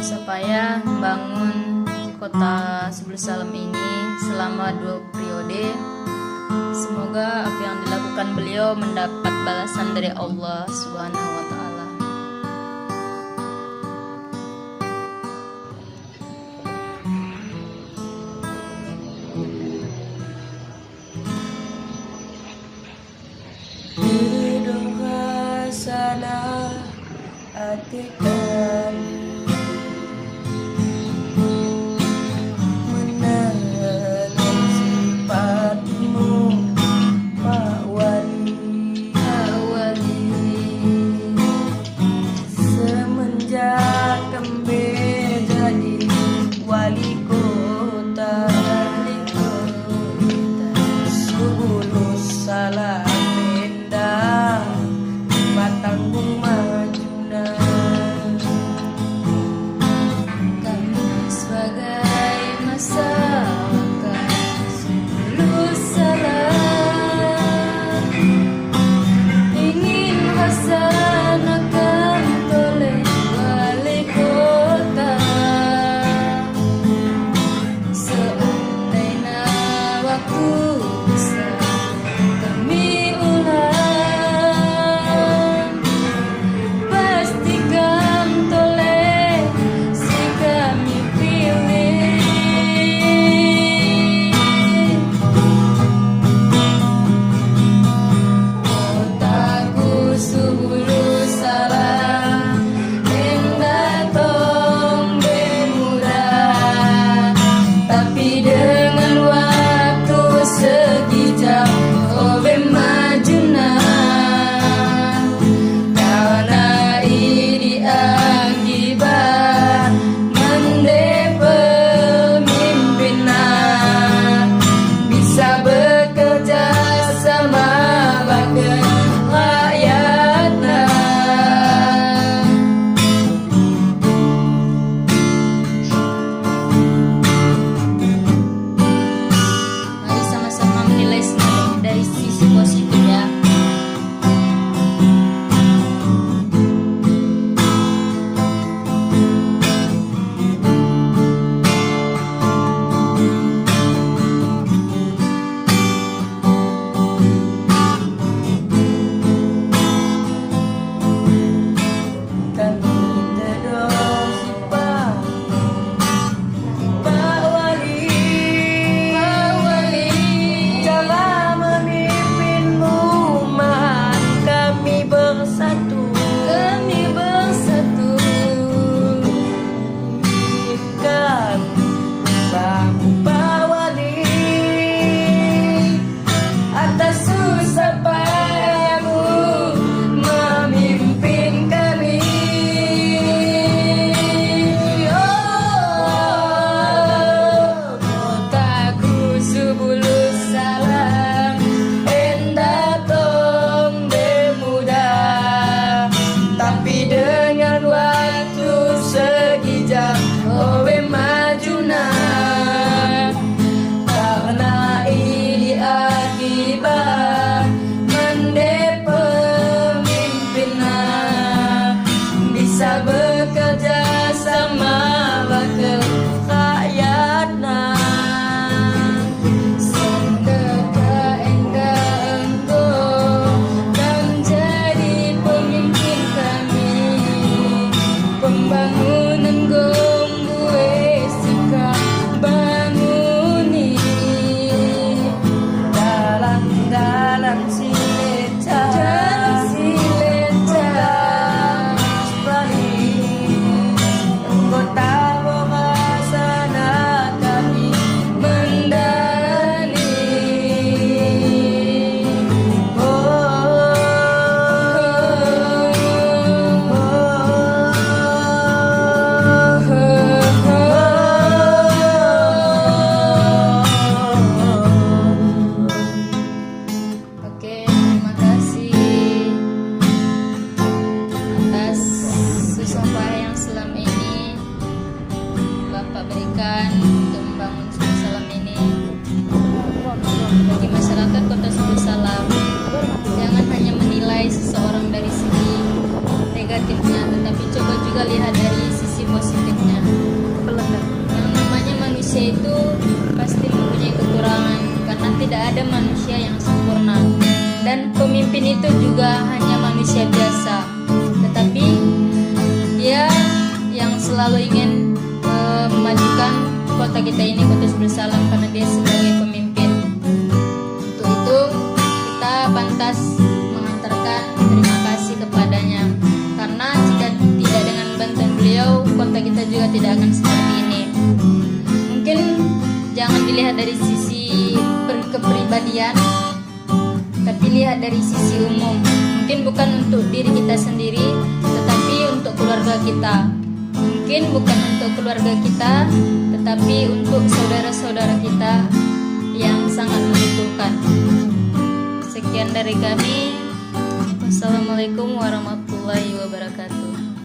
supaya membangun kota Sebul Salam ini selama 2 periode. Semoga apa yang dilakukan beliau mendapat balasan dari Allah Subhanahu wa Ta'ala. Berdoa sana hatikan menangan sifatmu Pak Wali. Semenjak kembe jadi wali kota, Sebul Salam matanggung majuna. Kami sebagai masyarakat Sebul Salam ingin laksanakan oleh wali kota. Seandainya waktu bisa kami ulang, pastikan toleh si kami pilih. Kotaku Sebul Salam indah tombe mudah, tapi dengan waktu sekejap obe majuna. Karena ini akibat mende pemimpinan bisa bekerja sama bagai rakyatnya. Mari sama-sama menilai dari sisi positif ya. Kami terus Pak Wali, cara memimpinmu mahan kami bersatu. Berikan bangku Pak Wali atas susah payahmu memimpin kami. Kotaku Sebul Salam indah tombe mudah, Tapi dengan waktu sekejap obe majuna. Karena ini akibat mende pemimpinan bisa bekerja sama wakil rakyatna. semoga engkau kan jadi pemimpin kami. Pembangunan gong gue sikap banguni Dalam sileca anggota sana kami mendani. Oke, terima kasih atas sumpah yang selama ini Bapak berikan untuk membangun Sebul Salam ini bagi masyarakat Kota Sebul Salam. Jangan hanya menilai seseorang dari segi negatifnya, tetapi coba juga lihat dari sisi positifnya. juga hanya manusia biasa, tetapi dia yang selalu ingin memajukan kota kita ini, kota Sebelsalam, karena dia sebagai pemimpin. Untuk itu kita pantas mengantarkan terima kasih kepadanya, karena jika tidak dengan bantuan beliau, kota kita juga tidak akan seperti ini. Mungkin jangan dilihat dari sisi kepribadian, tapi lihat dari sisi umum. Mungkin bukan untuk diri kita sendiri, tetapi untuk keluarga kita. Mungkin bukan untuk keluarga kita, tetapi untuk saudara-saudara kita yang sangat membutuhkan. Sekian dari kami. Wassalamualaikum warahmatullahi wabarakatuh.